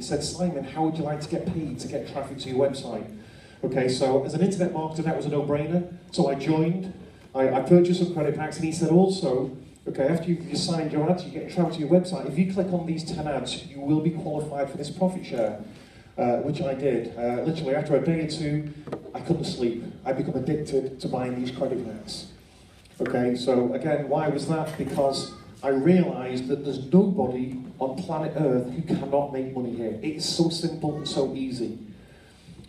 said, Simon, how would you like to get paid to get traffic to your website? Okay, so as an internet marketer, that was a no-brainer. So I joined, I purchased some credit packs, and he said also, okay, after you've signed your ads, you get traffic to your website. If you click on these 10 ads, you will be qualified for this profit share, which I did. Literally, after a day or two, I couldn't sleep. I become addicted to buying these credit packs. Okay, so again, why was that? Because I realised that there's nobody on planet Earth who cannot make money here. It's so simple and so easy.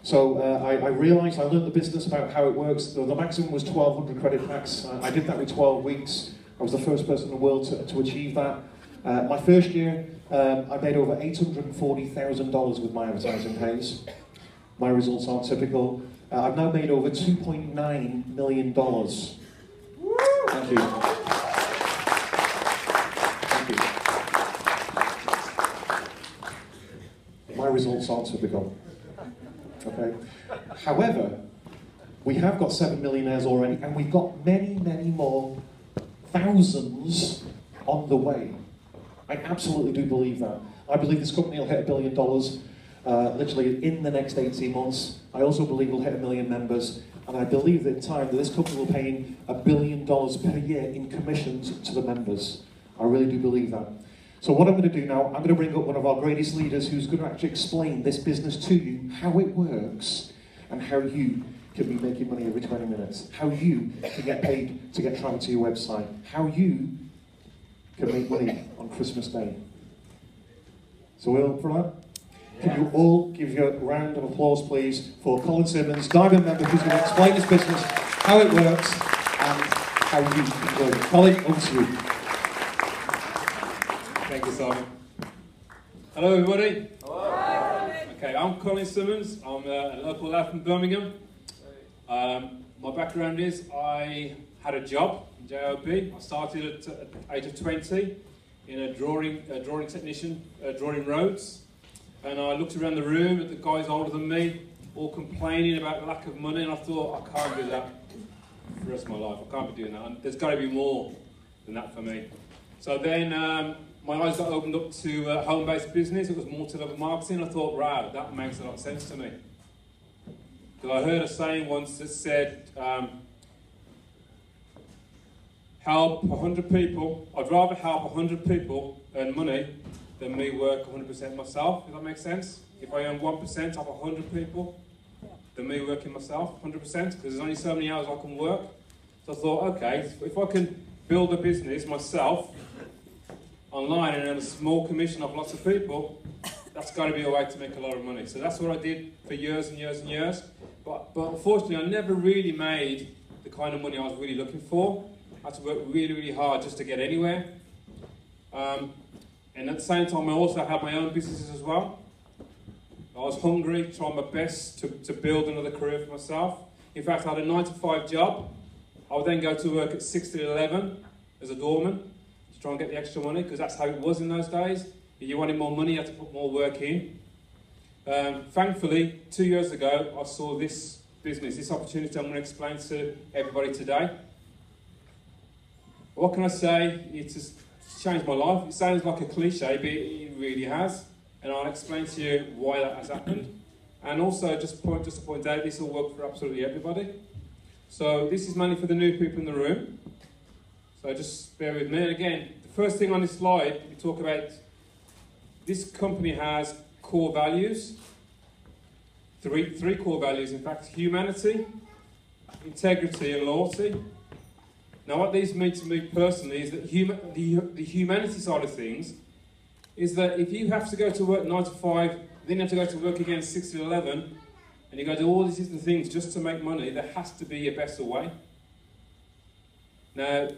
So I realised, I learned the business about how it works. The maximum was 1,200 credit packs. I did that with 12 weeks. I was the first person in the world to achieve that. My first year, I made over $840,000 with my advertising pays. My results aren't typical. I've now made over $2.9 million. Thank you. My results aren't typical. Okay. However, we have got 7 millionaires already, and we've got many, many more thousands on the way. I absolutely do believe that. I believe this company will hit $1 billion literally in the next 18 months. I also believe we'll hit 1 million members, and I believe that in time that this company will pay in $1 billion per year in commissions to the members. I really do believe that. So what I'm going to do now, I'm going to bring up one of our greatest leaders who's going to actually explain this business to you, how it works, and how you can be making money every 20 minutes. How you can get paid to get traffic to your website. How you can make money on Christmas Day. So we're up for that? Can you all give you a round of applause, please, for Colin Simmons, Diamond member, who's going to explain this business, how it works, and how you can grow it. Colin, over to you. Thank you, Simon. Hello, everybody. Hello. Okay, I'm Colin Simmons. I'm a local lad from Birmingham. My background is I had a job in JOB. I started at the age of 20 in a drawing technician, drawing roads. And I looked around the room at the guys older than me, all complaining about the lack of money, and I thought, I can't do that for the rest of my life. I can't be doing that. And there's got to be more than that for me. So then my eyes got opened up to home-based business. It was multi-level marketing. I thought, right, that makes a lot of sense to me. Because I heard a saying once that said, help 100 people. I'd rather help 100 people earn money than me work 100% myself, if that makes sense. If I earn 1% off 100 people, than me working myself 100%, because there's only so many hours I can work. So I thought, okay, if I can build a business myself online and earn a small commission off lots of people, that's got to be a way to make a lot of money. So that's what I did for years and years and years. But unfortunately, I never really made the kind of money I was really looking for. I had to work really, really hard just to get anywhere. And at the same time, I also had my own businesses as well. I was hungry, trying my best to build another career for myself. In fact, I had a 9-to-5 job. I would then go to work at 6 to 11 as a doorman to try and get the extra money, because that's how it was in those days. If you wanted more money, you had to put more work in. Thankfully, 2 years ago, I saw this business, this opportunity I'm going to explain to everybody today. What can I say? It's changed my life. It sounds like a cliche, but it really has. And I'll explain to you why that has happened. And also, just to point out, this will work for absolutely everybody. So this is mainly for the new people in the room. So just bear with me. And again, the first thing on this slide, we talk about this company has core values. Three core values, in fact: humanity, integrity, and loyalty. Now, what these mean to me personally is that the humanity side of things is that if you have to go to work 9 to 5, then you have to go to work again 6 to 11, and you go do all these different things just to make money, there has to be a better way. Now,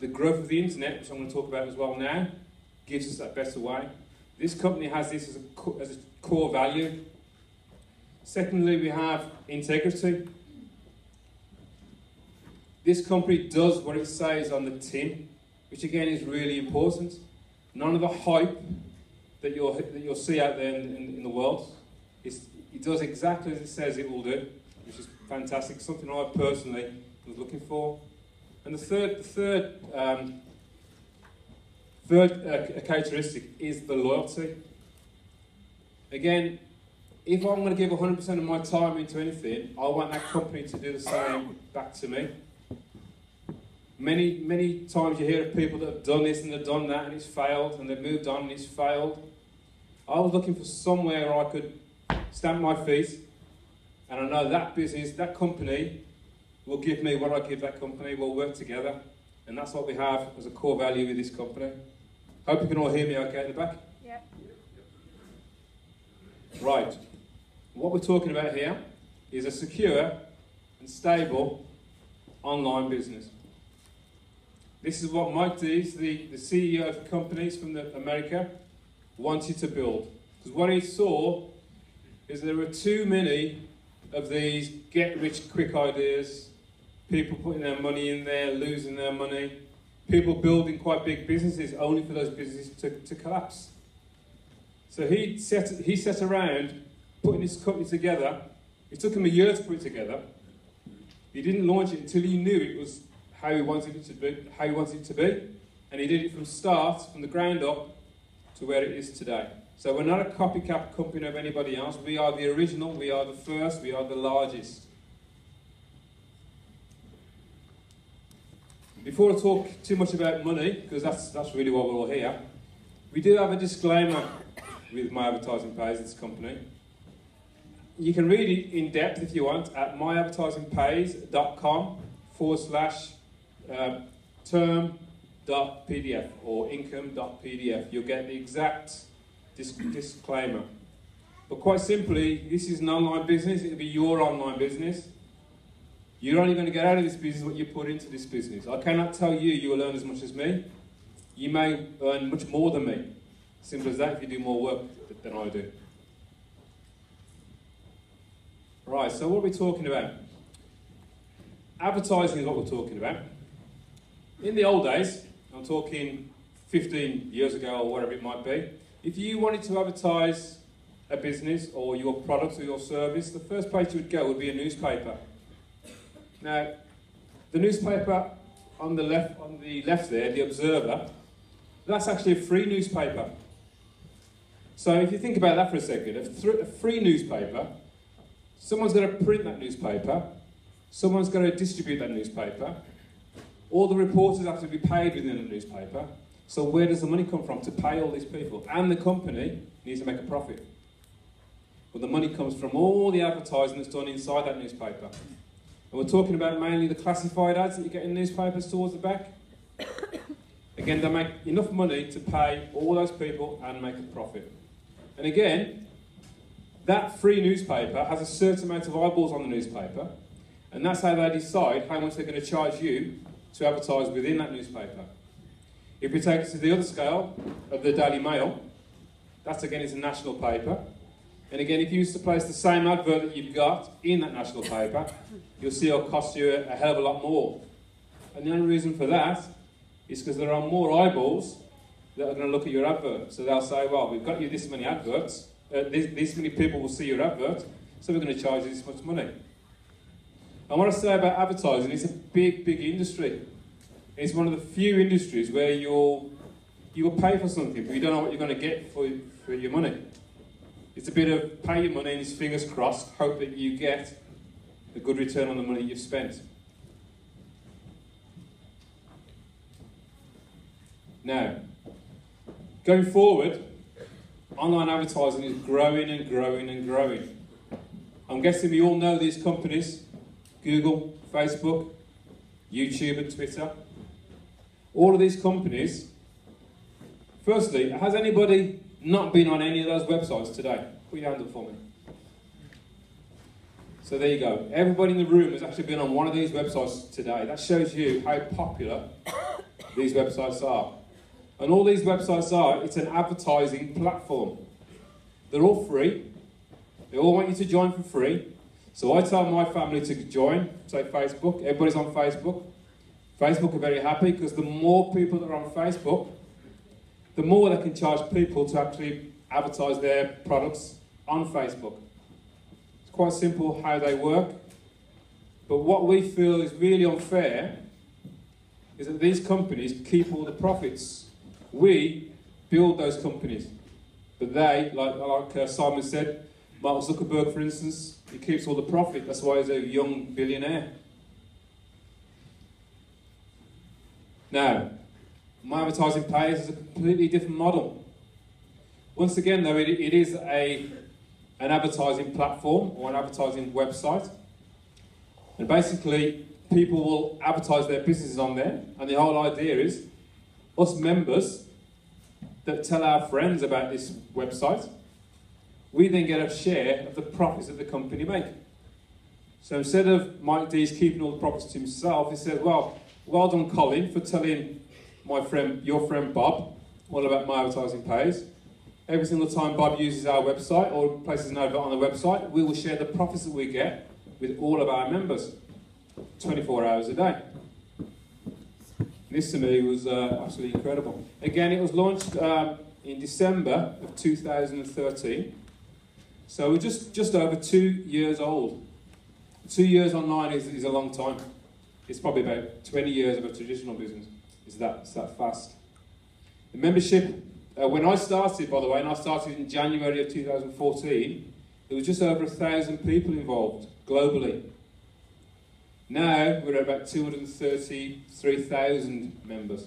the growth of the internet, which I'm going to talk about as well now, gives us that better way. This company has this as a core value. Secondly, we have integrity. This company does what it says on the tin, which again is really important. None of the hype that you'll see out there in the world. It does exactly as it says it will do, which is fantastic, something I personally was looking for. And the third characteristic is the loyalty. Again, if I'm going to give 100% of my time into anything, I want that company to do the same back to me. Many times you hear of people that have done this and they've done that and it's failed, and they've moved on and it's failed. I was looking for somewhere where I could stamp my feet, and I know that business, that company, will give me what I give that company. We'll work together, and that's what we have as a core value with this company. Hope you can all hear me okay at the back? Yeah. Right. What we're talking about here is a secure and stable online business. This is what Mike Dees, the CEO of companies from America, wanted to build. Because what he saw is there were too many of these get-rich-quick ideas, people putting their money in there, losing their money, people building quite big businesses only for those businesses to collapse. So he set around putting this company together. It took him a year to put it together. He didn't launch it until he knew it was how he wanted it to be, and he did it from the ground up, to where it is today. So we're not a copycat company of anybody else. We are the original, we are the first, we are the largest. Before I talk too much about money, because that's really why we're all here, we do have a disclaimer with My Advertising Pays, this company. You can read it in depth if you want at myadvertisingpays.com/term.pdf or income.pdf. You'll get the exact disclaimer. But quite simply, this is an online business. It'll be your online business. You're only going to get out of this business what you put into this business. I cannot tell you you will earn as much as me. You may earn much more than me. Simple as that if you do more work than I do. Right, so what are we talking about? Advertising is what we're talking about. In the old days, I'm talking 15 years ago or whatever it might be, if you wanted to advertise a business or your product or your service, the first place you would go would be a newspaper. Now, the newspaper on the left there, the Observer, that's actually a free newspaper. So if you think about that for a second, a free newspaper, someone's got to print that newspaper, someone's got to distribute that newspaper, all the reporters have to be paid within the newspaper, so where does the money come from to pay all these people? And the company needs to make a profit. Well, the money comes from all the advertising that's done inside that newspaper. And we're talking about mainly the classified ads that you get in newspapers towards the back. Again, they make enough money to pay all those people and make a profit. And again, that free newspaper has a certain amount of eyeballs on the newspaper, and that's how they decide how much they're going to charge you to advertise within that newspaper. If we take it to the other scale of the Daily Mail, that's again is a national paper. And again, if you used to place the same advert that you've got in that national paper, you'll see it'll cost you a hell of a lot more. And the only reason for that is because there are more eyeballs that are going to look at your advert. So they'll say, well, we've got you this many adverts, this many people will see your advert, so we're going to charge you this much money. And what I say about advertising, it's a big, big industry. It's one of the few industries where you will pay for something, but you don't know what you're going to get for your money. It's a bit of pay your money and it's fingers crossed, hope that you get a good return on the money you've spent. Now, going forward, online advertising is growing and growing and growing. I'm guessing we all know these companies, Google, Facebook, YouTube and Twitter. All of these companies, firstly, has anybody not been on any of those websites today? Put your hand up for me. So there you go. Everybody in the room has actually been on one of these websites today. That shows you how popular these websites are. And all these websites are, it's an advertising platform. They're all free. They all want you to join for free. So I tell my family to join, say Facebook. Everybody's on Facebook. Facebook are very happy because the more people that are on Facebook, the more they can charge people to actually advertise their products on Facebook. It's quite simple how they work. But what we feel is really unfair is that these companies keep all the profits. We build those companies. But they, like Simon said, Mark Zuckerberg, for instance, he keeps all the profit. That's why he's a young billionaire. Now, My Advertising Pays is a completely different model. Once again, though, it is an advertising platform or an advertising website. And basically, people will advertise their businesses on there. And the whole idea is, us members that tell our friends about this website, we then get a share of the profits that the company make. So instead of Mike Dees keeping all the profits to himself, he says, well done, Colin, for telling your friend Bob all about My Advertising Pays. Every single time Bob uses our website or places an advert on the website, we will share the profits that we get with all of our members, 24 hours a day. This to me was absolutely incredible. Again, it was launched in December of 2013. So we're just over 2 years old. 2 years online is a long time. It's probably about 20 years of a traditional business. It's that fast. The membership, when I started, by the way, and I started in January of 2014, there was just over 1,000 people involved globally. Now we're at about 233,000 members.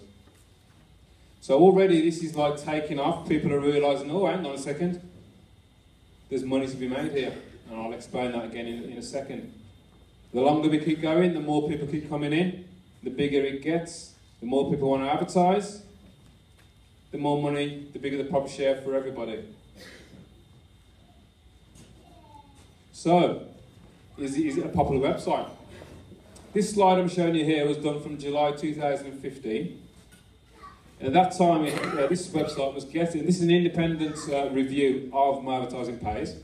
So already this is like taking off. People are realising, oh, hang on a second, there's money to be made here. And I'll explain that again in a second. The longer we keep going, the more people keep coming in, the bigger it gets, the more people want to advertise, the more money, the bigger the profit share for everybody. So, is it a popular website? This slide I'm showing you here was done from July 2015. And at that time, this website was getting, this is an independent review of My Advertising Pays.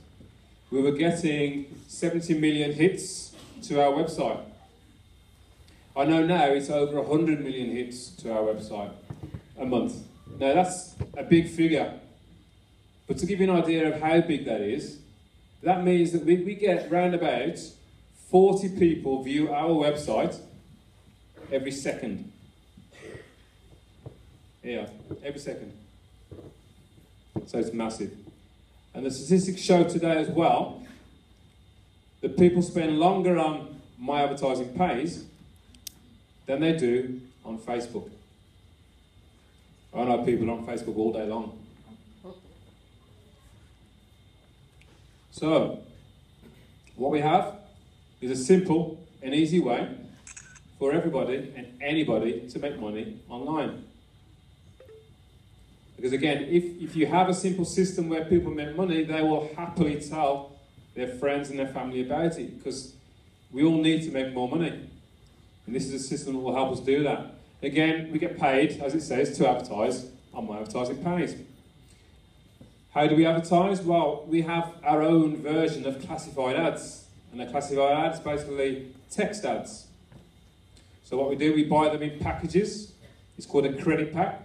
We were getting 70 million hits to our website. I know now it's over 100 million hits to our website a month. Now that's a big figure. But to give you an idea of how big that is, that means that we get round about 40 people view our website every second. Yeah, every second. So it's massive. And the statistics show today as well that people spend longer on My Advertising Pays than they do on Facebook. I know people on Facebook all day long. So, what we have is a simple and easy way for everybody and anybody to make money online. Because again, if you have a simple system where people make money, they will happily tell their friends and their family about it, because we all need to make more money. And this is a system that will help us do that. Again, we get paid, as it says, to advertise on My Advertising Pays. How do we advertise? Well, we have our own version of classified ads. And a classified ad is basically text ads. So what we do, we buy them in packages. It's called a credit pack.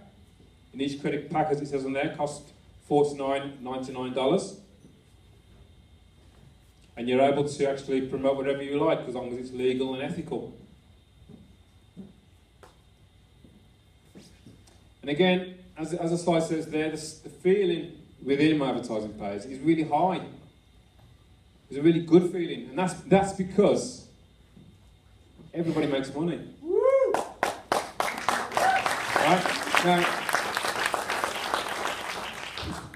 And each credit pack, as it says on there, costs $49.99. And you're able to actually promote whatever you like, as long as it's legal and ethical. And again, as the slide says there, the feeling within My Advertising Pays is really high. It's a really good feeling, and that's because everybody makes money. Woo! Right? Now,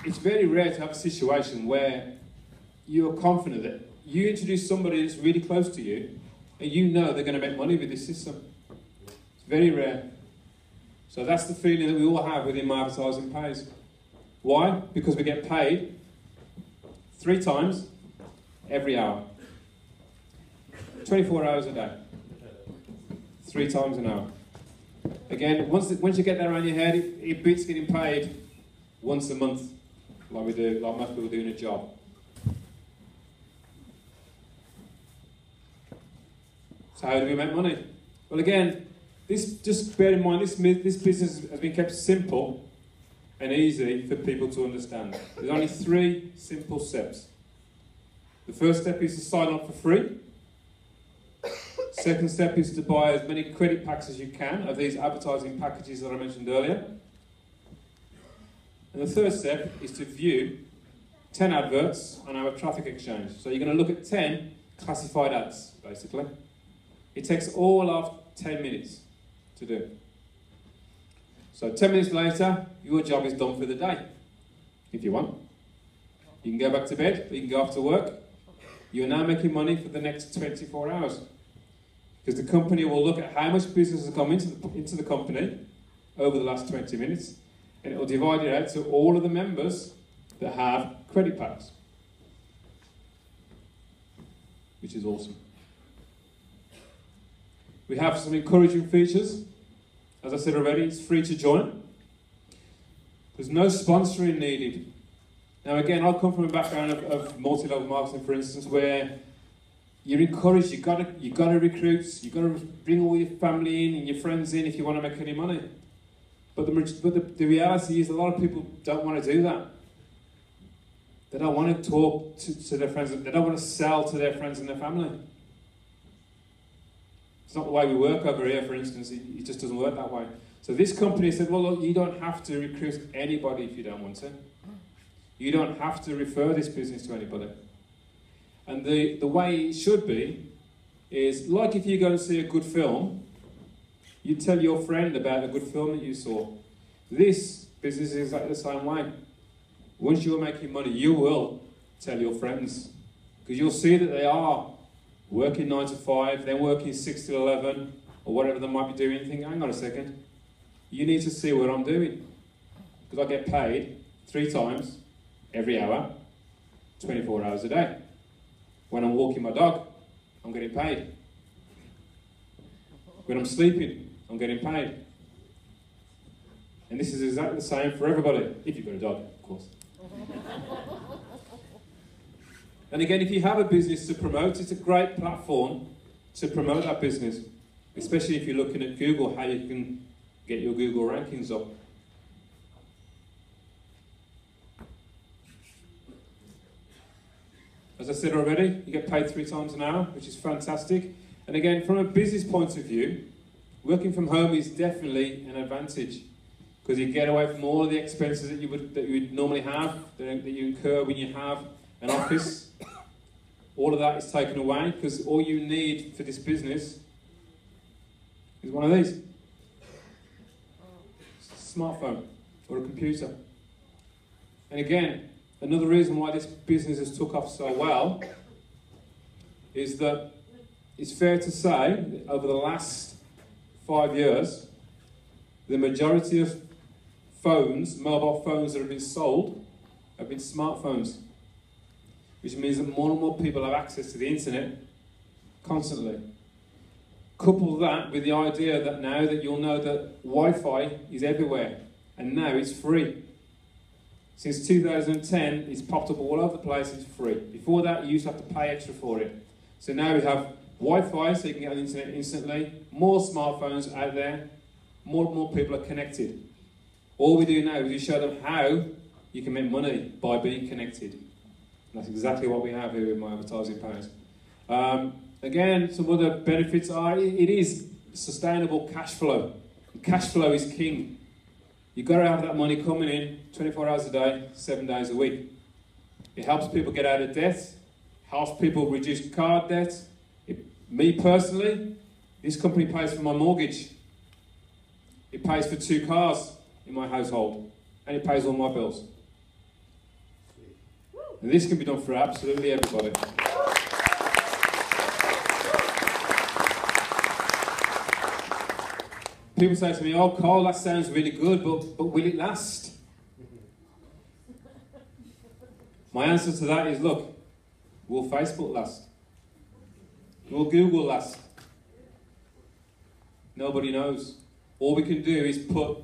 it's very rare to have a situation where you're confident that you introduce somebody that's really close to you, and you know they're going to make money with this system. It's very rare. So that's the feeling that we all have within My Advertising Pays. Why? Because we get paid 3 times every hour. 24 hours a day. 3 times an hour. Again, once you get that around your head, it beats getting paid once a month, like we do, like most people doing a job. So how do we make money? Well, again, just bear in mind, this business has been kept simple and easy for people to understand. There's only 3 simple steps. The first step is to sign up for free. Second step is to buy as many credit packs as you can of these advertising packages that I mentioned earlier. And the third step is to view 10 adverts on our traffic exchange. So you're going to look at 10 classified ads, basically. It takes all of 10 minutes to do. So 10 minutes later, your job is done for the day, if you want. You can go back to bed, or you can go off to work. You're now making money for the next 24 hours. Because the company will look at how much business has come into the company over the last 20 minutes, and it will divide it out to all of the members that have credit packs, which is awesome. We have some encouraging features. As I said already, it's free to join. There's no sponsoring needed. Now again, I come from a background of multi-level marketing, for instance, where you're encouraged, you've got to recruit, you've got to bring all your family in and your friends in if you want to make any money. But the reality is a lot of people don't want to do that. They don't want to talk to their friends, they don't want to sell to their friends and their family. It's not the way we work over here, for instance, it just doesn't work that way. So this company said, well, look, you don't have to recruit anybody if you don't want to. You don't have to refer this business to anybody. And the way it should be is, like if you go and see a good film, you tell your friend about a good film that you saw. This business is exactly the same way. Once you're making money, you will tell your friends. Because you'll see that they are working 9 to 5, then working 6 to 11, or whatever they might be doing. You think, hang on a second, you need to see what I'm doing. Because I get paid 3 times every hour, 24 hours a day. When I'm walking my dog, I'm getting paid. When I'm sleeping, I'm getting paid. And this is exactly the same for everybody, if you've got a dog, of course. And again, if you have a business to promote, it's a great platform to promote that business, especially if you're looking at Google, how you can get your Google rankings up. As I said already, you get paid 3 times an hour, which is fantastic. And again, from a business point of view, working from home is definitely an advantage, because you get away from all of the expenses that you would normally have, that you incur when you have an office. All of that is taken away, because all you need for this business is one of these. A smartphone or a computer. And again, another reason why this business has took off so well is that it's fair to say that over the last 5 years, the majority of phones, mobile phones that have been sold, have been smartphones, which means that more and more people have access to the internet constantly. Couple that with the idea that now that you'll know that Wi-Fi is everywhere, and now it's free. Since 2010, it's popped up all over the place, it's free. Before that, you used to have to pay extra for it. So now we have Wi-Fi, so you can get on the internet instantly, more smartphones out there, more and more people are connected. All we do now is we show them how you can make money by being connected. And that's exactly what we have here with My Advertising Powers. Again, some other benefits are, it is sustainable cash flow. Cash flow is king. You've got to have that money coming in 24 hours a day, 7 days a week. It helps people get out of debt, helps people reduce card debt. Me personally, this company pays for my mortgage. It pays for 2 cars in my household, and it pays all my bills. And this can be done for absolutely everybody. People say to me, oh, Carl, that sounds really good, but will it last? My answer to that is, look, will Facebook last? Will Google last? Nobody knows. All we can do is put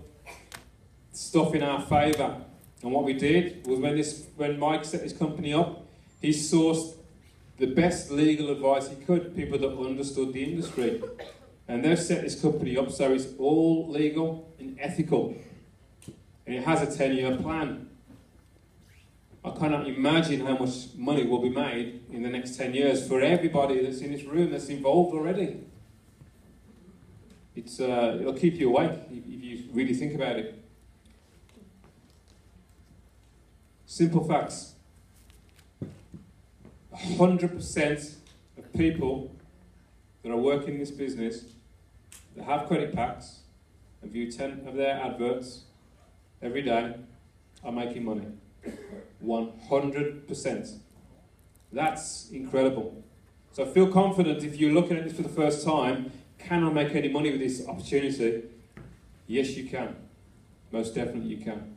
stuff in our favour. And what we did was when Mike set this company up, he sourced the best legal advice he could, people that understood the industry. And they've set this company up so it's all legal and ethical. And it has a 10-year plan. I cannot imagine how much money will be made in the next 10 years for everybody that's in this room that's involved already. It'll keep you awake if you really think about it. Simple facts. 100% of people that are working in this business that have credit packs and view 10 of their adverts every day are making money. 100%. That's incredible. So feel confident if you're looking at this for the first time, can I make any money with this opportunity? Yes, you can. Most definitely you can.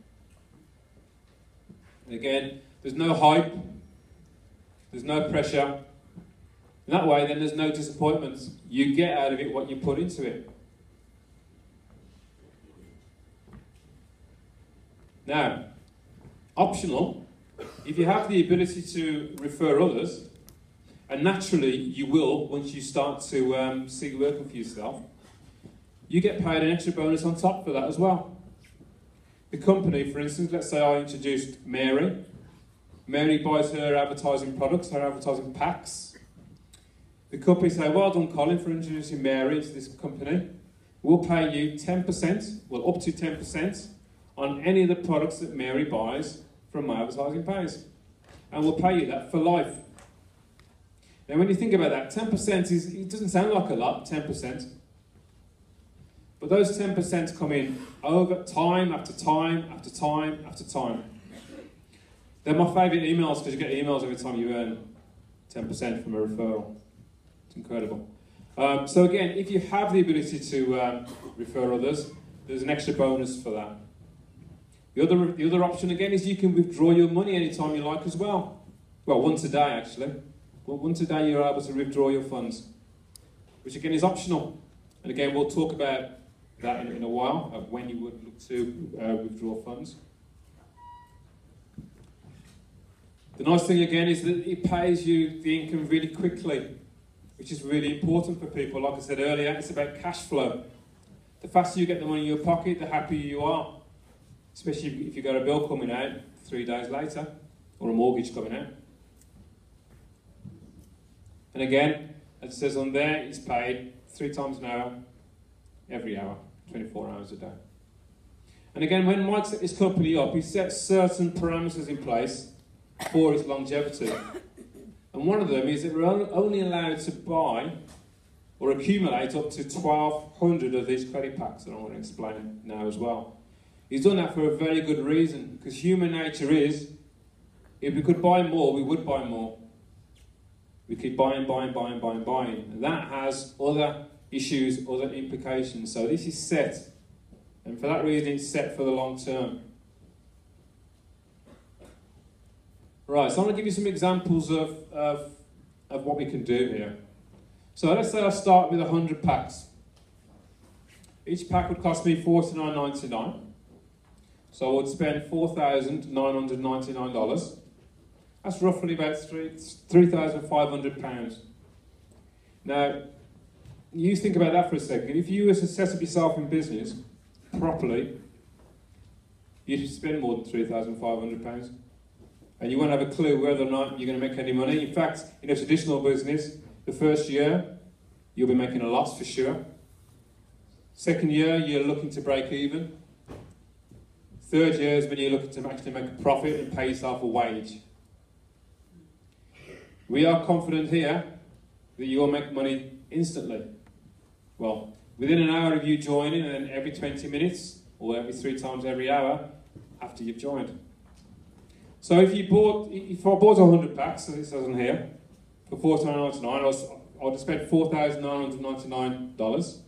And again, there's no hype, there's no pressure. In that way, then there's no disappointments. You get out of it what you put into it. Now, optional, if you have the ability to refer others, and naturally you will once you start to see working for yourself, you get paid an extra bonus on top for that as well. The company, for instance, let's say I introduced Mary. Mary buys her advertising products, her advertising packs. The company say, well done Colin for introducing Mary to this company. We'll pay you 10%, well up to 10%, on any of the products that Mary buys from my advertising pays. And we'll pay you that for life. Now when you think about that, 10% it doesn't sound like a lot, 10%. But those 10% come in over time after time after time after time. They're my favourite emails because you get emails every time you earn 10% from a referral. It's incredible. So again, if you have the ability to refer others, there's an extra bonus for that. The other option again is you can withdraw your money anytime you like as well. Well, once a day actually. Well, once a day you're able to withdraw your funds, which again is optional. And again, we'll talk about that in a while, of when you would look to withdraw funds. The nice thing again is that it pays you the income really quickly, which is really important for people. Like I said earlier, it's about cash flow. The faster you get the money in your pocket, the happier you are. Especially if you've got a bill coming out 3 days later, or a mortgage coming out. And again, as it says on there, it's paid 3 times an hour, every hour, 24 hours a day. And again, when Mike set this company up, he set certain parameters in place for its longevity. And one of them is that we're only allowed to buy or accumulate up to 1,200 of these credit packs, and I want to explain now as well. He's done that for a very good reason, because human nature is, if we could buy more, we would buy more. We keep buying. And that has other issues, other implications. So this is set. And for that reason, it's set for the long term. Right, so I'm going to give you some examples of what we can do here. So let's say I start with 100 packs. Each pack would cost me $49.99. So I would spend $4,999. That's roughly about £3,500. Now, you think about that for a second. If you were to set up yourself in business properly, you'd spend more than £3,500. And you won't have a clue whether or not you're going to make any money. In fact, in a traditional business, the first year, you'll be making a loss for sure. Second year, you're looking to break even. Third year is when you're looking to actually make a profit and pay yourself a wage. We are confident here that you will make money instantly. Well, within an hour of you joining, and then every 20 minutes, or every 3 times every hour after you've joined. So if I bought 100 packs, as it says on here, for $4.99, I would have spent $4,999.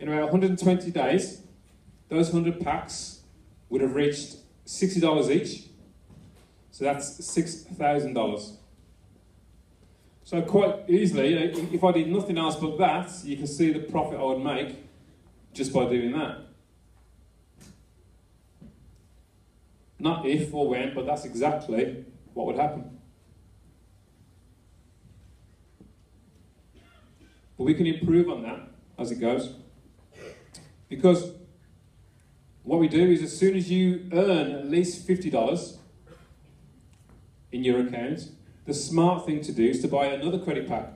In about 120 days, those 100 packs would have reached $60 each. So that's $6,000. So quite easily, if I did nothing else but that, you can see the profit I would make just by doing that. Not if or when, but that's exactly what would happen. But we can improve on that as it goes. Because what we do is as soon as you earn at least $50 in your account, the smart thing to do is to buy another credit pack.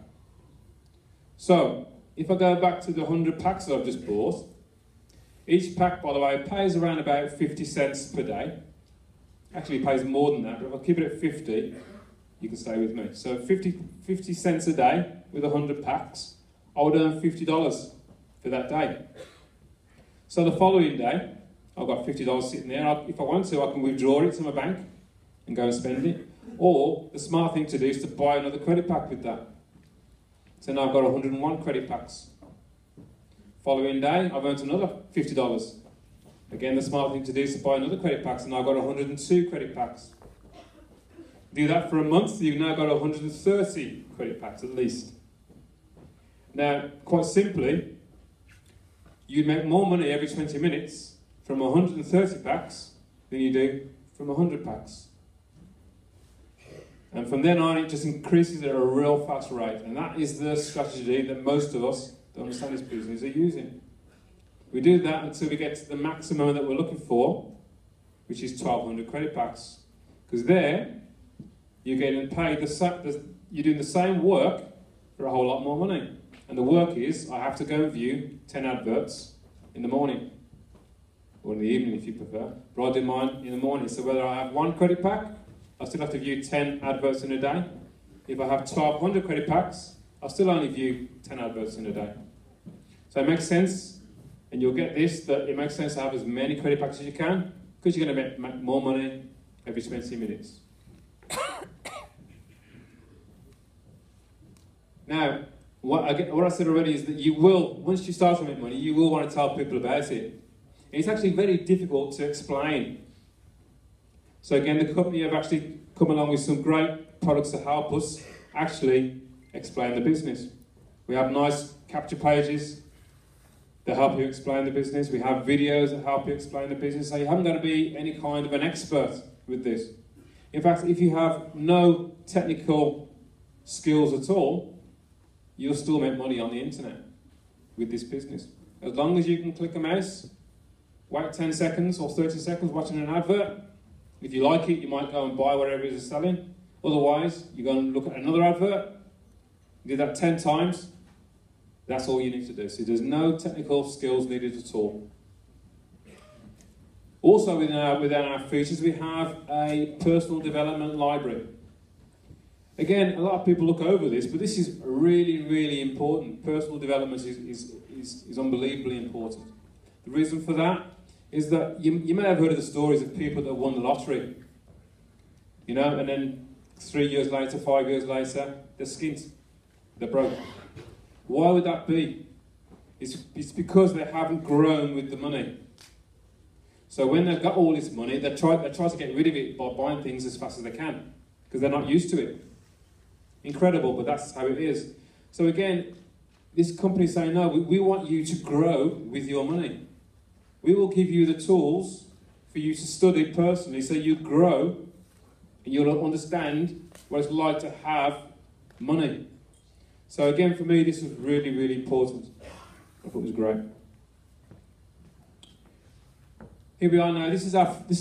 So, if I go back to the 100 packs that I've just bought, each pack, by the way, pays around about 50 cents per day. Actually, it pays more than that, but if I keep it at 50, you can stay with me. So 50 cents a day with 100 packs, I would earn $50 for that day. So the following day, I've got $50 sitting there. If I want to, I can withdraw it to my bank and go and spend it. Or the smart thing to do is to buy another credit pack with that. So now I've got 101 credit packs. Following day, I've earned another $50. Again, the smart thing to do is to buy another credit pack, and now I've got 102 credit packs. Do that for a month, you've now got 130 credit packs at least. Now, quite simply, you make more money every 20 minutes from 130 packs than you do from 100 packs. And from then on, it just increases at a real fast rate. And that is the strategy that most of us that understand this business are using. We do that until we get to the maximum that we're looking for, which is 1,200 credit packs. Because there, you're getting paid, you're doing the same work for a whole lot more money. And the work is, I have to go and view 10 adverts in the morning. Or in the evening if you prefer. But I do mine in the morning. So whether I have one credit pack, I still have to view 10 adverts in a day. If I have 1,200 credit packs, I still only view 10 adverts in a day. So it makes sense, and you'll get this, that it makes sense to have as many credit packs as you can, because you're going to make more money every 20 minutes. Now, what I said already is that you will, once you start to make money, you will want to tell people about it. And it's actually very difficult to explain. So again, the company have actually come along with some great products to help us actually explain the business. We have nice capture pages that help you explain the business. We have videos that help you explain the business. So you haven't got to be any kind of an expert with this. In fact, if you have no technical skills at all, you'll still make money on the internet with this business. As long as you can click a mouse, wait 10 seconds or 30 seconds watching an advert. If you like it, you might go and buy whatever it is selling. Otherwise, you go and look at another advert. You do that 10 times. That's all you need to do. So there's no technical skills needed at all. Also within our features, we have a personal development library. Again, a lot of people look over this, but this is really, really important. Personal development is unbelievably important. The reason for that is that you may have heard of the stories of people that won the lottery. You know, and then 3 years later, 5 years later, they're skint. They're broke. Why would that be? It's because they haven't grown with the money. So when they've got all this money, they try to get rid of it by buying things as fast as they can, because they're not used to it. Incredible, but that's how it is. So again, this company is saying, no, we want you to grow with your money. We will give you the tools for you to study personally so you grow and you'll understand what it's like to have money. So again, for me, this was really, really important. I thought it was great. Here we are now. This is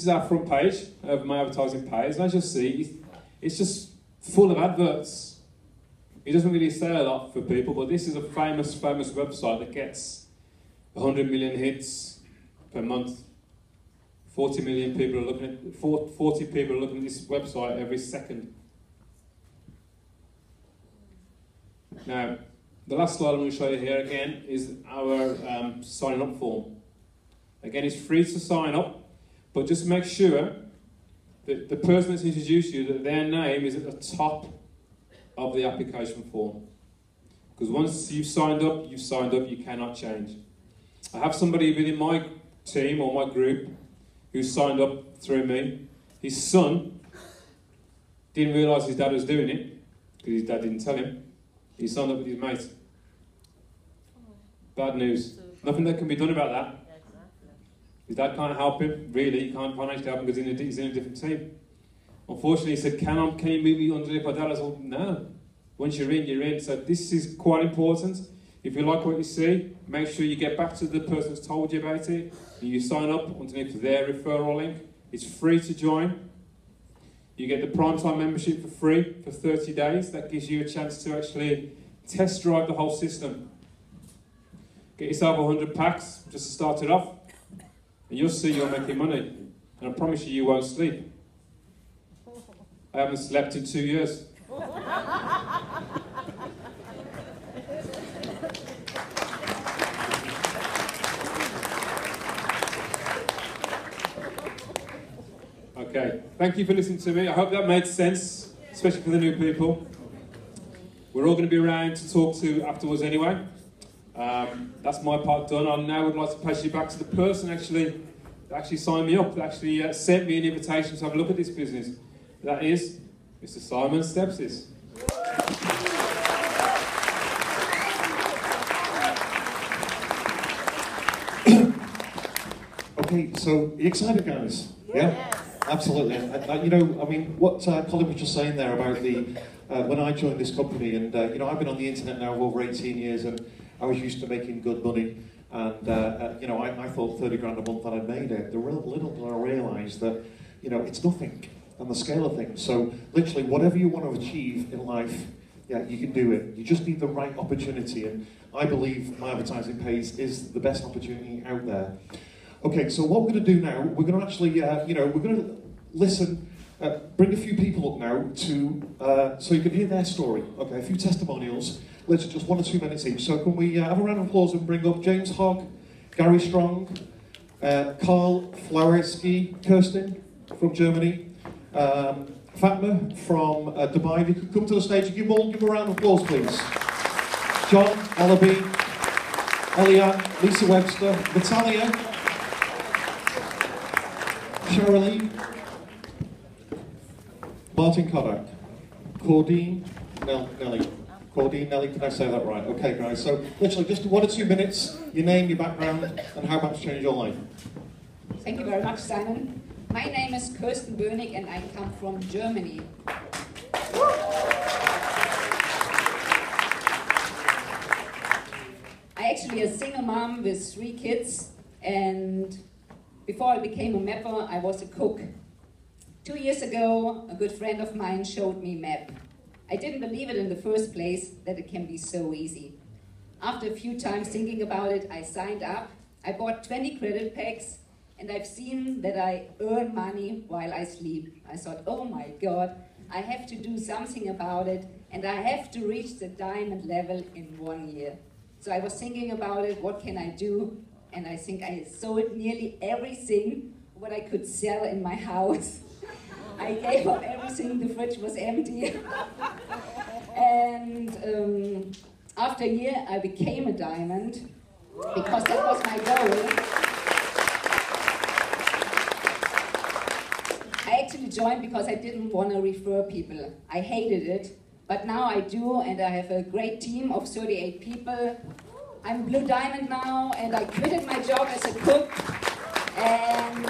our front page of my advertising page. And as you'll see, it's just full of adverts. It doesn't really say a lot for people, but this is a famous website that gets 100 million hits per month. 40 million people are looking at 40 people are looking at this website every second. Now, the last slide I'm going to show you here again is our signing up form. Again, it's free to sign up, but just make sure that the person that's introduced you, that their name is at the top of the application form. Because once you've signed up, you cannot change. I have somebody within my team or my group who signed up through me. His son didn't realise his dad was doing it, because his dad didn't tell him. He signed up with his mate. Bad news. Nothing that can be done about that. His dad can't help him, really. He can't financially help him because he's in a different team. Unfortunately, he said, can you move me underneath my dad? I said, no. Once you're in, you're in. So this is quite important. If you like what you see, make sure you get back to the person that's told you about it. And you sign up underneath their referral link. It's free to join. You get the Primetime membership for free for 30 days. That gives you a chance to actually test drive the whole system. Get yourself 100 packs just to start it off. And you'll see you're making money. And I promise you, you won't sleep I haven't slept in 2 years. Okay, thank you for listening to me. I hope that made sense, especially for the new people. We're all going to be around to talk to afterwards anyway. That's my part done. I now would like to pass you back to the person that actually signed me up, that actually sent me an invitation to have a look at this business. That is Mr. Simon Stepsis. Okay, so are you excited, guys? Yeah? Yes. Absolutely. You know, I mean, what Colin was just saying there about when I joined this company, and you know, I've been on the internet now for over 18 years, and I was used to making good money, and you know, I thought 30 grand a month that I'd made it. The little did I realise that, you know, it's nothing on the scale of things. So literally, whatever you want to achieve in life, yeah, you can do it. You just need the right opportunity, and I believe My Advertising Pays is the best opportunity out there. Okay, so what we're going to do now, we're going to actually, you know, we're going to listen, bring a few people up now to, so you can hear their story. Okay, a few testimonials, literally just 1 or 2 minutes each. So can we have a round of applause and bring up James Hogg, Gary Strong, Karl Flowerski, Kirsten from Germany, Fatma from Dubai. If you could come to the stage and give them a round of applause, please. John Ellaby, Eliane, Lisa Webster, Natalia, Cheryl, Martin Kodak, Claudine Nelly. Claudine Nelly, can I say that right? Okay, guys, so literally just 1 or 2 minutes, your name, your background, and how much changed your life. Thank you very much, Simon. My name is Kirsten Bönig and I come from Germany. I'm actually a single mom with 3 kids, and before I became a mapper, I was a cook. 2 years ago, a good friend of mine showed me map. I didn't believe it in the first place that it can be so easy. After a few times thinking about it, I signed up. I bought 20 credit packs, and I've seen that I earn money while I sleep. I thought, oh my God, I have to do something about it, and I have to reach the diamond level in 1 year. So I was thinking about it, what can I do? And I think I sold nearly everything what I could sell in my house. I gave up everything, the fridge was empty. And after a year, I became a diamond, because that was my goal. I actually joined because I didn't want to refer people. I hated it, but now I do, and I have a great team of 38 people. I'm Blue Diamond now, and I quitted my job as a cook. And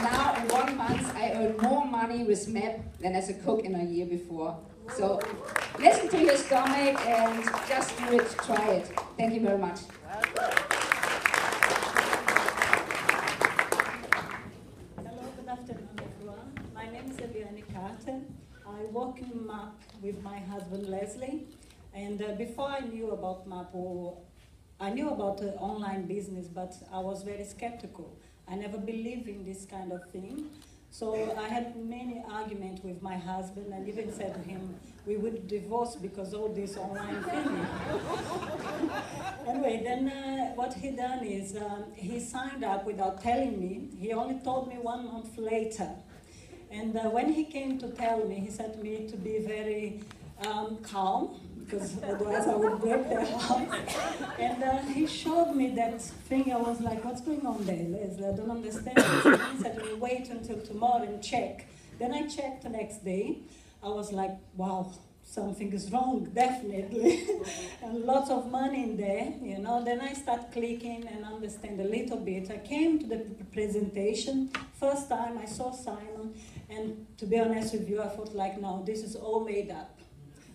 now in 1 month, I earn more money with MAP than as a cook in a year before. So listen to your stomach and just do it, try it. Thank you very much. Hello, good afternoon, everyone. My name is Eliane Carter. I work in MAP with my husband, Leslie. And before I knew about MAP, I knew about the online business, but I was very skeptical. I never believed in this kind of thing. So I had many arguments with my husband and even said to him, we would divorce because of this online thing. Anyway, then what he done is he signed up without telling me. He only told me 1 month later. And when he came to tell me, he said to me to be very calm, because otherwise I would break their heart. And he showed me that thing. I was like, what's going on there, Leslie? I don't understand. He said to me, wait until tomorrow and check. Then I checked the next day. I was like, wow, something is wrong, definitely. And lots of money in there, you know. Then I start clicking and understand a little bit. I came to the presentation. First time I saw Simon, and to be honest with you, I thought like, no, this is all made up.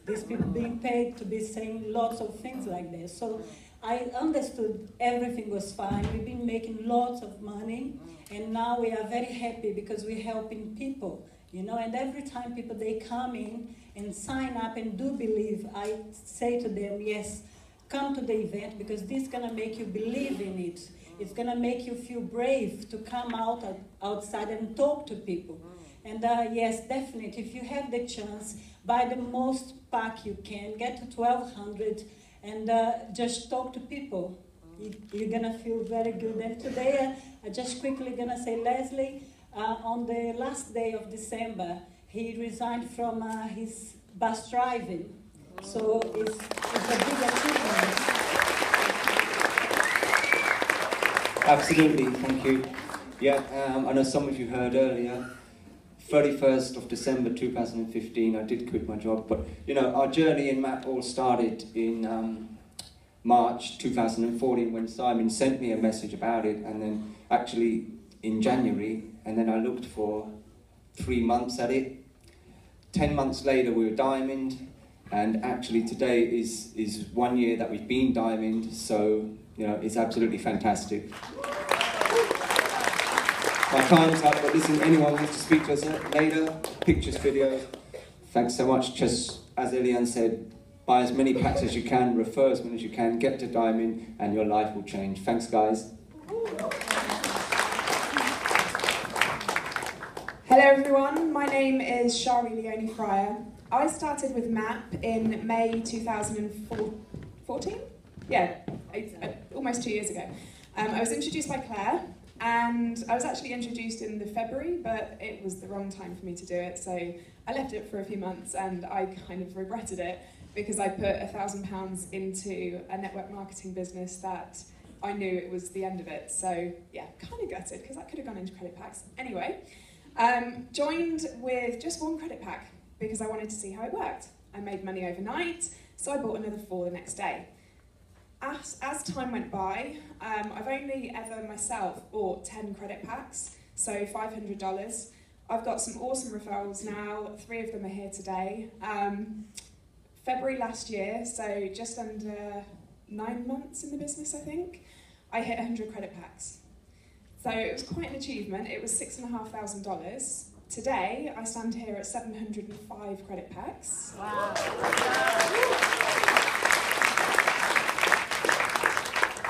These people being paid to be saying lots of things like this. So I understood everything was fine. We've been making lots of money, and now we are very happy because we're helping people, you know. And every time people, they come in and sign up and do believe, I say to them, yes, come to the event because this is gonna make you believe in it. It's gonna make you feel brave to come outside and talk to people. And yes, definitely, if you have the chance, buy the most pack you can, get to 1200 and just talk to people. You're gonna feel very good. And today, I just quickly gonna say, Leslie, on the last day of December, he resigned from his bus driving. So it's a big achievement. Absolutely, thank you. Yeah, I know some of you heard earlier, 31st of December 2015, I did quit my job, but you know, our journey in MAP all started in March 2014 when Simon sent me a message about it, and then actually in January, and then I looked for 3 months at it. 10 months later we were Diamond, and actually today is 1 year that we've been Diamond, so you know, it's absolutely fantastic. My time's up, but listen, anyone wants to speak to us later, pictures, videos, thanks so much. Just as Eliane said, buy as many packs as you can, refer as many as you can, get to Diamond, and your life will change. Thanks, guys. Hello everyone, my name is Shari Leone Fryer. I started with MAP in May 2014? Yeah, almost 2 years ago. I was introduced by Claire, and I was actually introduced in the February, but it was the wrong time for me to do it, so I left it for a few months and I kind of regretted it because I put £1,000 into a network marketing business that I knew it was the end of it. So yeah, kind of gutted because I could have gone into credit packs. Anyway, joined with just 1 credit pack because I wanted to see how it worked. I made money overnight, so I bought another 4 the next day. As time went by, I've only ever myself bought 10 credit packs, so $500. I've got some awesome referrals now, 3 of them are here today. February last year, so just under 9 months in the business I think, I hit 100 credit packs. So it was quite an achievement, it was $6,500. Today, I stand here at 705 credit packs. Wow.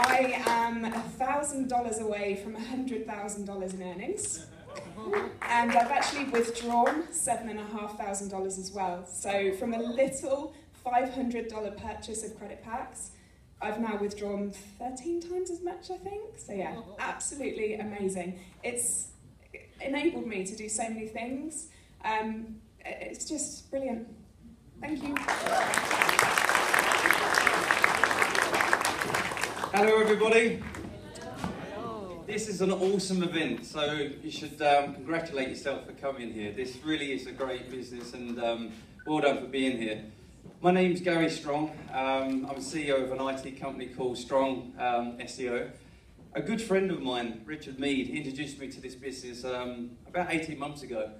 I am $1,000 away from $100,000 in earnings, and I've actually withdrawn $7,500 as well. So from a little $500 purchase of credit packs, I've now withdrawn 13 times as much, I think. So yeah, absolutely amazing. It's enabled me to do so many things. It's just brilliant. Thank you. Hello everybody. This is an awesome event, so you should congratulate yourself for coming here. This really is a great business, and well done for being here. My name's Gary Strong. I'm CEO of an IT company called Strong SEO. A good friend of mine, Richard Mead, he introduced me to this business about 18 months ago,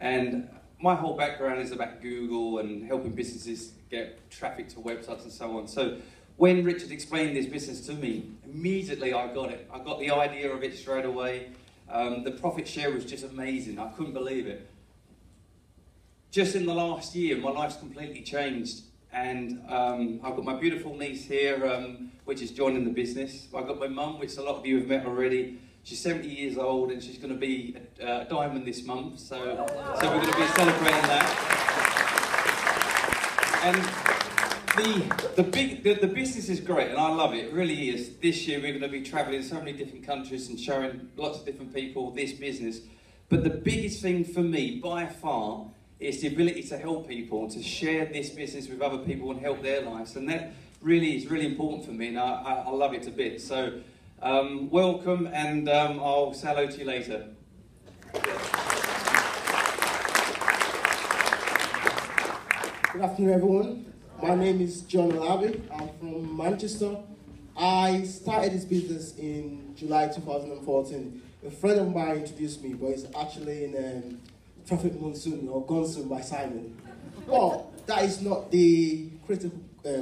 and my whole background is about Google and helping businesses get traffic to websites and so on. So when Richard explained this business to me, immediately I got it. I got the idea of it straight away. The profit share was just amazing. I couldn't believe it. Just in the last year, my life's completely changed. And I've got my beautiful niece here, which is joining the business. I've got my mum, which a lot of you have met already. She's 70 years old and she's going to be a diamond this month. So we're going to be celebrating that. And the business is great, and I love it. It really is. This year we're going to be travelling so many different countries and showing lots of different people this business. But the biggest thing for me, by far, is the ability to help people, to share this business with other people and help their lives. And that really is really important for me, and I love it a bit. So welcome, and I'll say hello to you later. Good afternoon, everyone. My name is John Olabi. I'm from Manchester. I started this business in July 2014. A friend of mine introduced me, but it's actually in Traffic Monsoon or Gonsoon by Simon. Well, that is not the critical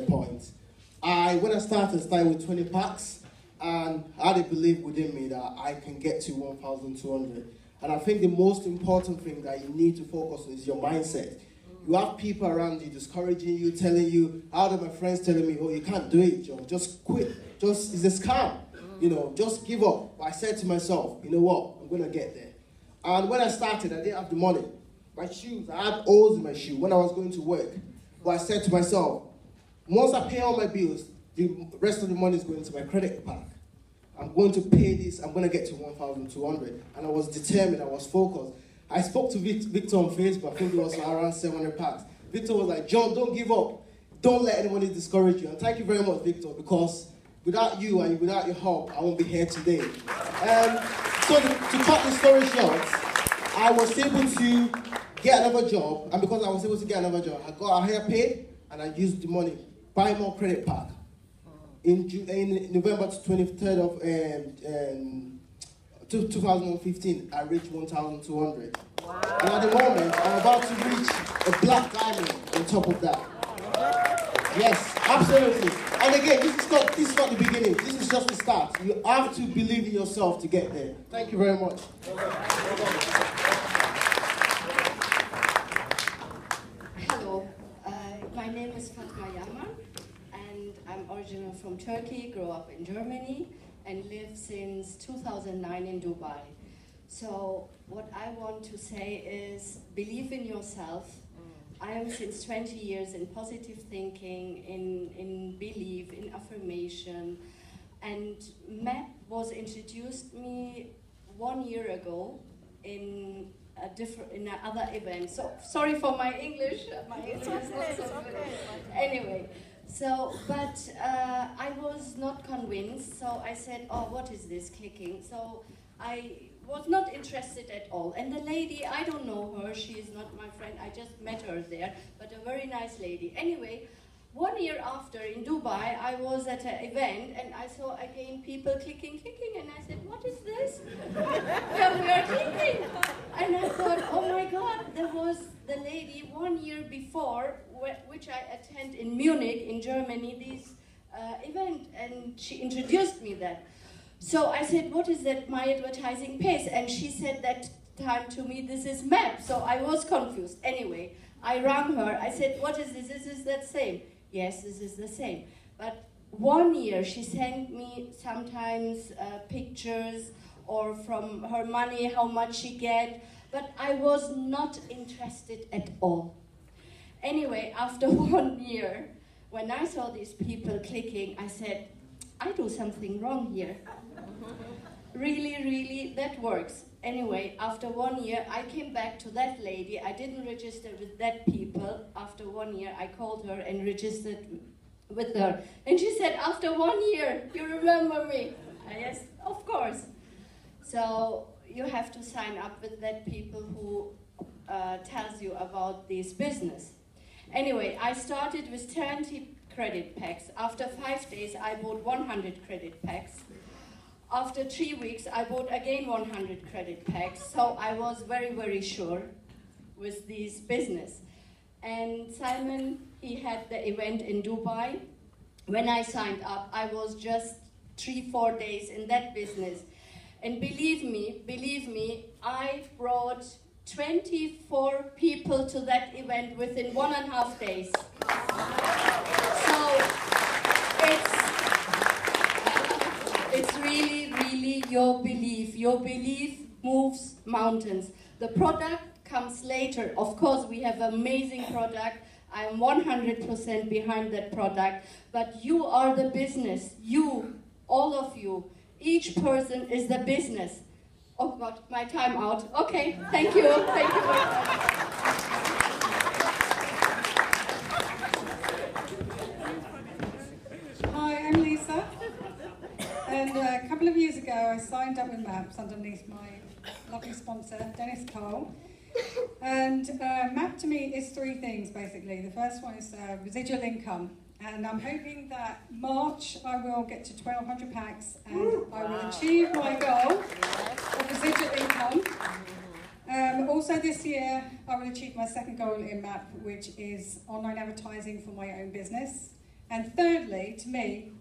point. When I started with 20 packs, and I had a belief within me that I can get to 1,200. And I think the most important thing that you need to focus on is your mindset. You have people around you discouraging you, telling you, out of my friends telling me, oh, you can't do it, John, just quit. It's a scam, just give up. But I said to myself, you know what, I'm going to get there. And when I started, I didn't have the money. my shoes. I had holes in my shoe when I was going to work. But I said to myself, once I pay all my bills, the rest of the money is going to my credit pack. I'm going to pay this, I'm going to get to 1,200. And I was determined, I was focused. I spoke to Victor on Facebook, I think it was around 700 packs. Victor was like, John, don't give up. Don't let anybody discourage you. And thank you very much, Victor, because without you and without your help, I won't be here today. So to cut the story short, I was able to get another job, and because I was able to get another job, I got a higher pay, and I used the money, buy more credit pack. In November 23rd of 2015, I reached 1,200. Wow. And at the moment, I'm about to reach a black diamond on top of that. Yes, absolutely. And again, this is not the beginning. This is just the start. You have to believe in yourself to get there. Thank you very much. Hello, my name is Fatma Yaman, and I'm originally from Turkey, grew up in Germany, and live since 2009 in Dubai. So what I want to say is believe in yourself. I am since 20 years in positive thinking, in belief, in affirmation, and MAP was introduced me 1 year ago in another event. So sorry for my English. My English is not so good. Anyway, so but I was not convinced. So I said, "Oh, what is this clicking?" So I was not interested at all. And the lady, I don't know her. She is not my friend. I just met her there, but a very nice lady. Anyway. 1 year after in Dubai, I was at an event and I saw again people clicking, and I said, what is this? Yeah, we are clicking. And I thought, oh my God, there was the lady 1 year before, which I attend in Munich, in Germany, this event, and she introduced me that. So I said, what is that my advertising pays? And she said that time to me, this is MAP. So I was confused. Anyway, I rang her. I said, what is this? Is this that same? Yes, this is the same. But 1 year she sent me sometimes pictures or from her money, how much she get, but I was not interested at all. Anyway, after 1 year, when I saw these people clicking, I said, I do something wrong here. Really, that works. Anyway, after 1 year, I came back to that lady. I didn't register with that people. After 1 year, I called her and registered with her. And she said, after 1 year, you remember me? Yes, of course. So you have to sign up with that people who tells you about this business. Anyway, I started with 20 credit packs. After 5 days, I bought 100 credit packs. After 3 weeks, I bought again 100 credit packs, so I was very sure with this business. And Simon, he had the event in Dubai. When I signed up, I was just 3-4 days in that business. And believe me, I brought 24 people to that event within 1.5 days. So it's really your belief. Your belief moves mountains. The product comes later. Of course, we have amazing product. I am 100% behind that product. But you are the business. You, all of you, each person is the business. Oh God, my time out. Okay, thank you. Thank you very much. Hi, I'm Lisa. And a couple of years ago, I signed up with MAPS underneath my lovely sponsor, Dennis Cole. And MAP to me is 3 things, basically. The first one is residual income. And I'm hoping that March I will get to 1,200 packs and I will achieve my goal of residual income. Also this year, I will achieve my second goal in MAP, which is online advertising for my own business. And thirdly, to me,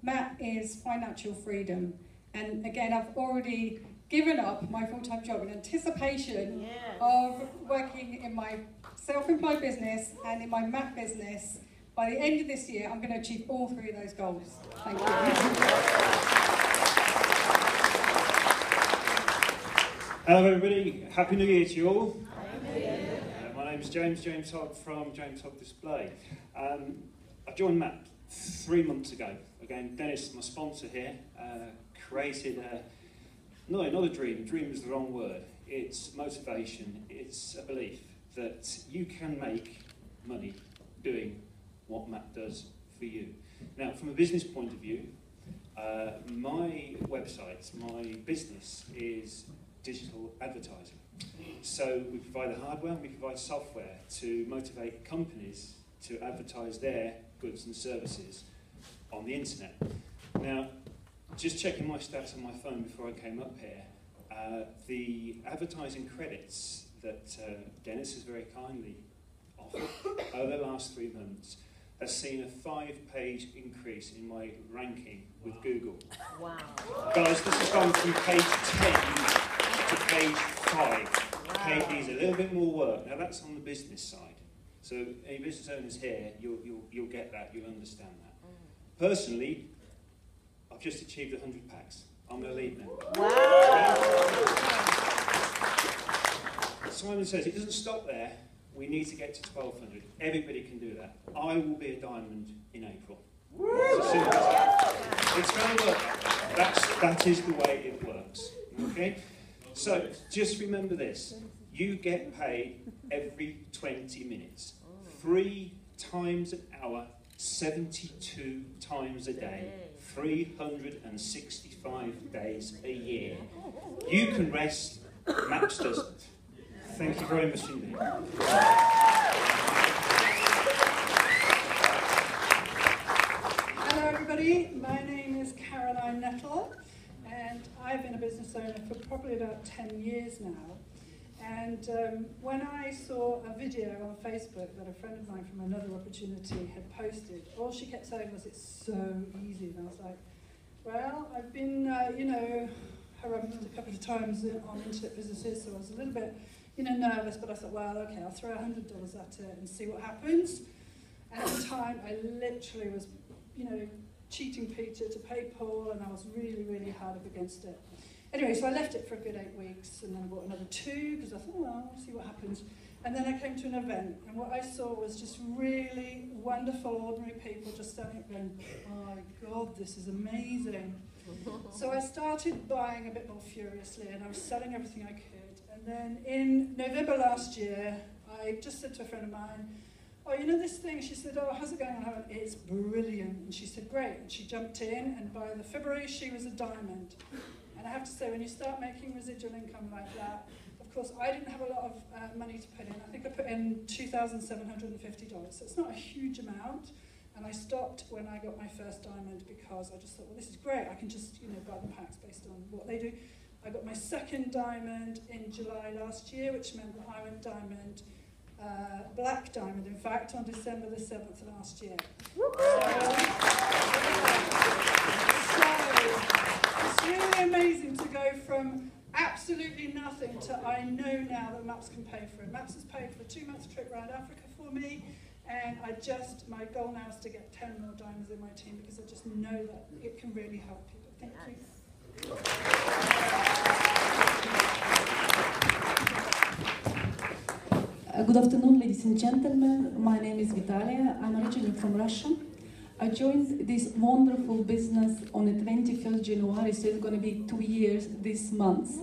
MAP is financial freedom. And again, I've already given up my full-time job in anticipation of working in my self-employed business and in my MAP business. By the end of this year, I'm going to achieve all 3 of those goals. Thank you. Hello everybody, Happy New Year to you all. name's James Hogg from James Hogg Display. I joined MAP 3 months ago. Again, Dennis, my sponsor here, created not a dream. Dream is the wrong word. It's motivation. It's a belief that you can make money doing what MAP does for you. Now, from a business point of view, my website, my business is digital advertising. So we provide the hardware and we provide software to motivate companies to advertise their goods and services on the internet. Now, just checking my stats on my phone before I came up here, the advertising credits that Dennis has very kindly offered over the last 3 months has seen a 5-page increase in my ranking with Google. Wow. Guys, this has gone from page 10 to page 5. Wow. Page needs a little bit more work. Now that's on the business side. So any business owners here, you'll get that, you'll understand that. Personally, I've just achieved 100 packs. I'm going to leave now. Wow. Simon says it doesn't stop there. We need to get to 1,200. Everybody can do that. I will be a diamond in April. It's as simple as that. It's going to work. That is the way it works. Okay? So just remember this. You get paid every 20 minutes. 3 times an hour, 72 times a day, 365 days a year. You can rest, MAPS doesn't. Thank you very much indeed. Hello everybody, my name is Caroline Nettle and I've been a business owner for probably about 10 years now. And when I saw a video on Facebook that a friend of mine from another opportunity had posted, all she kept saying was, it's so easy. And I was like, well, I've been, harassed a couple of times on internet businesses, so I was a little bit, nervous, but I thought, well, okay, I'll throw $100 at it and see what happens. And at the time, I literally was, cheating Peter to pay Paul, and I was really, really hard up against it. Anyway, so I left it for a good 8 weeks, and then I bought another 2, because I thought, well, I'll see what happens. And then I came to an event, and what I saw was just really wonderful, ordinary people just standing up going, oh my God, this is amazing. So I started buying a bit more furiously, and I was selling everything I could. And then in November last year, I just said to a friend of mine, oh, this thing? She said, oh, how's it going? I went, it's brilliant. And she said, great. And she jumped in, and by the February, she was a diamond. And I have to say, when you start making residual income like that, of course, I didn't have a lot of money to put in. I think I put in $2,750. So it's not a huge amount. And I stopped when I got my first diamond because I just thought, well, this is great. I can just, buy them packs based on what they do. I got my second diamond in July last year, which meant that I went diamond, black diamond, in fact, on December the 7th last year. It's really amazing to go from absolutely nothing to I know now that MAPS can pay for it. MAPS has paid for a 2-month trip around Africa for me, and my goal now is to get 10 more diamonds in my team because I just know that it can really help people. Thank you. Good afternoon, ladies and gentlemen. My name is Vitalia. I'm originally from Russia. I joined this wonderful business on the 21st January, so it's going to be 2 years this month.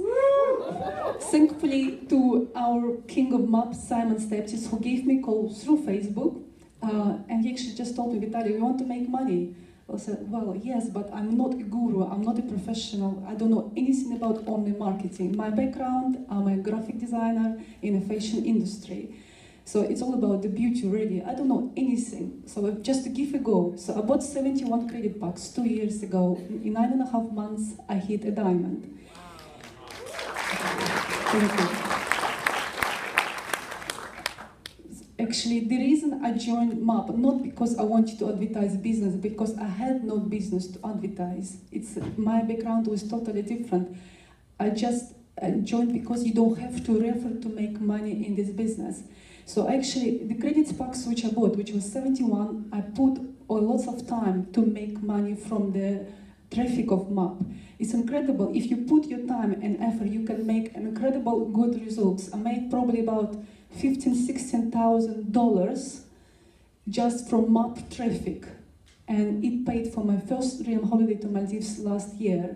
Thankfully to our king of MAPS, Simon Stepsis, who gave me a call through Facebook, and he actually just told me, Vitalia, you want to make money? I said, well, yes, but I'm not a guru, I'm not a professional, I don't know anything about online marketing. My background, I'm a graphic designer in the fashion industry. So it's all about the beauty, really. I don't know anything, so just to give a go. So I bought 71 credit packs 2 years ago. In 9.5 months, I hit a diamond. Thank you. Actually, the reason I joined MAP, not because I wanted to advertise business, because I had no business to advertise. My background was totally different. I just joined because you don't have to refer to make money in this business. So actually, the credit packs which I bought, which was 71, I put lots of time to make money from the traffic of MAP. It's incredible. If you put your time and effort, you can make incredible good results. I made probably about $16,000 just from MAP traffic. And it paid for my first dream holiday to Maldives last year.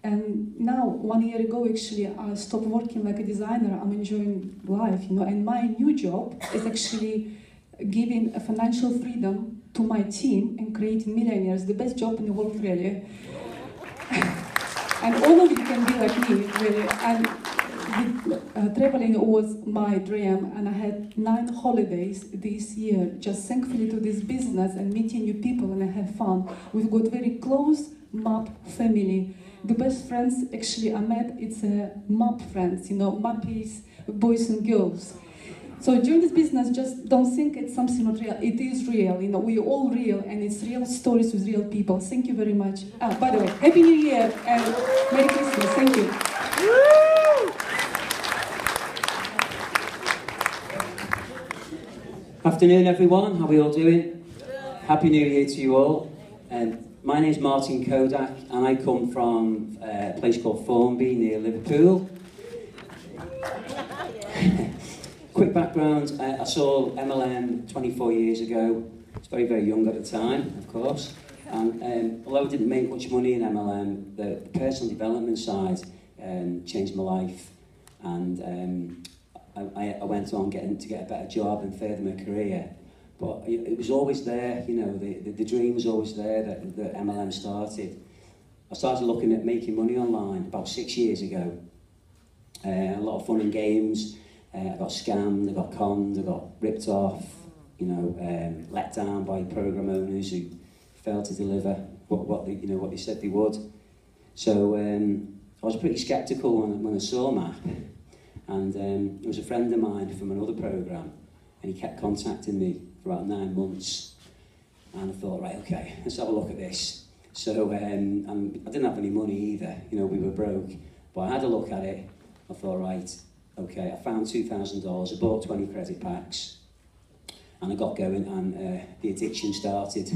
And now, 1 year ago, actually, I stopped working like a designer. I'm enjoying life, you know. And my new job is actually giving a financial freedom to my team and creating millionaires. The best job in the world, really. And all of you can be like me, really. And traveling was my dream, and I had 9 holidays this year, just thankfully to this business and meeting new people, and I have fun. We've got very close MAP family. The best friends actually I met, it's MAP friends, you know, MAPpies, boys and girls. So during this business, just don't think it's something not real. It is real, you know, we're all real, and it's real stories with real people. Thank you very much. By the way, Happy New Year and Merry Christmas. Thank you. Afternoon, everyone. How are we all doing? Happy New Year to you all. My name's Martin Kodak, and I come from a place called Formby near Liverpool. Quick background, I saw MLM 24 years ago. I was very, very young at the time, of course. And although I didn't make much money in MLM, the personal development side changed my life. And I went on to get a better job and further my career. But it was always there, you know, the dream was always there that MLM started. I started looking at making money online about 6 years ago. A lot of fun and games. I got scammed, I got conned, I got ripped off, you know, let down by program owners who failed to deliver what they said they would. So I was pretty sceptical when I saw MAP. And it was a friend of mine from another program, and he kept contacting me for about 9 months. And I thought, right, okay, let's have a look at this. So and I didn't have any money either, you know, we were broke. But I had a look at it. I thought, right, okay, I found $2,000, I bought 20 credit packs, and I got going, and the addiction started.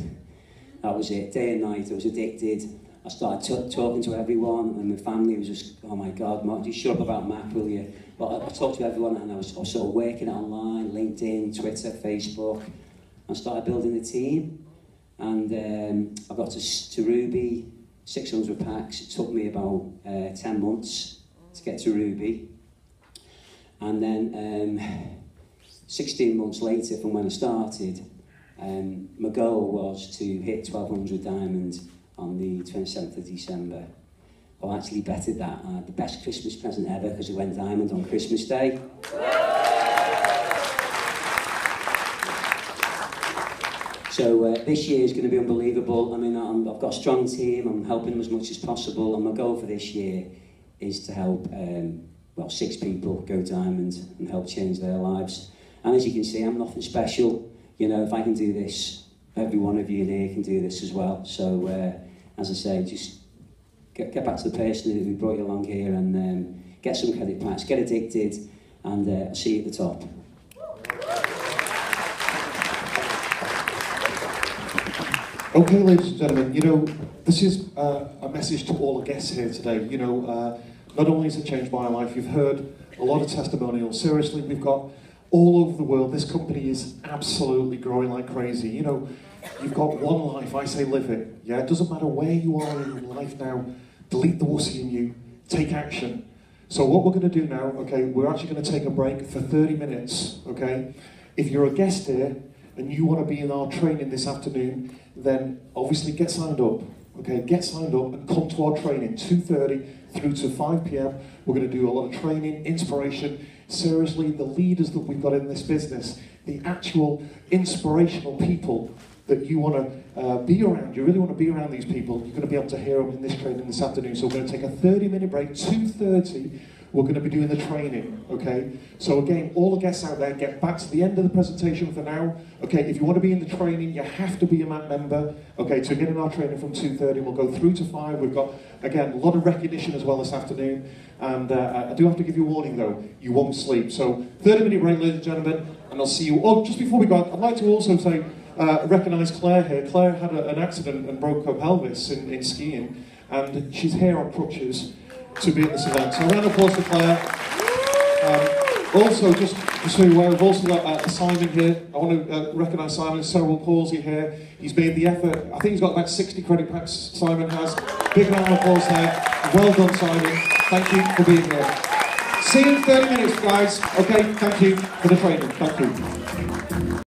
That was it, day and night, I was addicted. I started talking to everyone, and my family was just, oh my God, Mark, just shut up about MAP, will you? But I talked to everyone, and I was sort of working it online, LinkedIn, Twitter, Facebook, and started building a team. And I got to Ruby, 600 packs. It took me about 10 months to get to Ruby. And then 16 months later from when I started, my goal was to hit 1,200 diamonds on the 27th of December. Well, I actually betted that. I had the best Christmas present ever because it went diamond on Christmas Day. So this year is going to be unbelievable. I mean, I've got a strong team. I'm helping them as much as possible. And my goal for this year is to help 6 people go diamond and help change their lives. And as you can see, I'm nothing special. You know, if I can do this, every one of you in here can do this as well. So, as I say, just get back to the person who brought you along here and get some credit packs, get addicted, and I'll see you at the top. Okay, ladies and gentlemen, you know, this is a message to all the guests here today. You know, not only has it changed my life, you've heard a lot of testimonials. Seriously, we've got all over the world. This company is absolutely growing like crazy. You know, you've got one life, I say live it. Yeah, it doesn't matter where you are in life now. Delete the wussy in you, take action. So what we're going to do now, okay, we're actually going to take a break for 30 minutes, okay? If you're a guest here and you want to be in our training this afternoon, then obviously get signed up, okay? Get signed up and come to our training, 2:30 through to 5 p.m. We're going to do a lot of training, inspiration. Seriously, the leaders that we've got in this business, the actual inspirational people that you want to be around, you really want to be around these people, you're going to be able to hear them in this training this afternoon. So we're going to take a 30-minute break, 2:30, we're going to be doing the training, okay? So again, all the guests out there, get back to the end of the presentation for now. Okay, if you want to be in the training, you have to be a MAP member. Okay, to get in our training from 2:30, we'll go through to 5. We've got, again, a lot of recognition as well this afternoon. And I do have to give you a warning though, you won't sleep. So 30-minute break, ladies and gentlemen, and I'll see you. Oh, just before we go, I'd like to also say, recognise Claire here. Claire had an accident and broke her pelvis in skiing, and she's here on crutches to be at this event. So a round of applause for Claire. Also, just so you're aware, we've also got Simon here. I want to recognise Simon, cerebral palsy here. He's made the effort. I think he's got about 60 credit packs, Simon has. Big round of applause there. Well done, Simon. Thank you for being here. See you in 30 minutes, guys. Okay, thank you for the training. Thank you.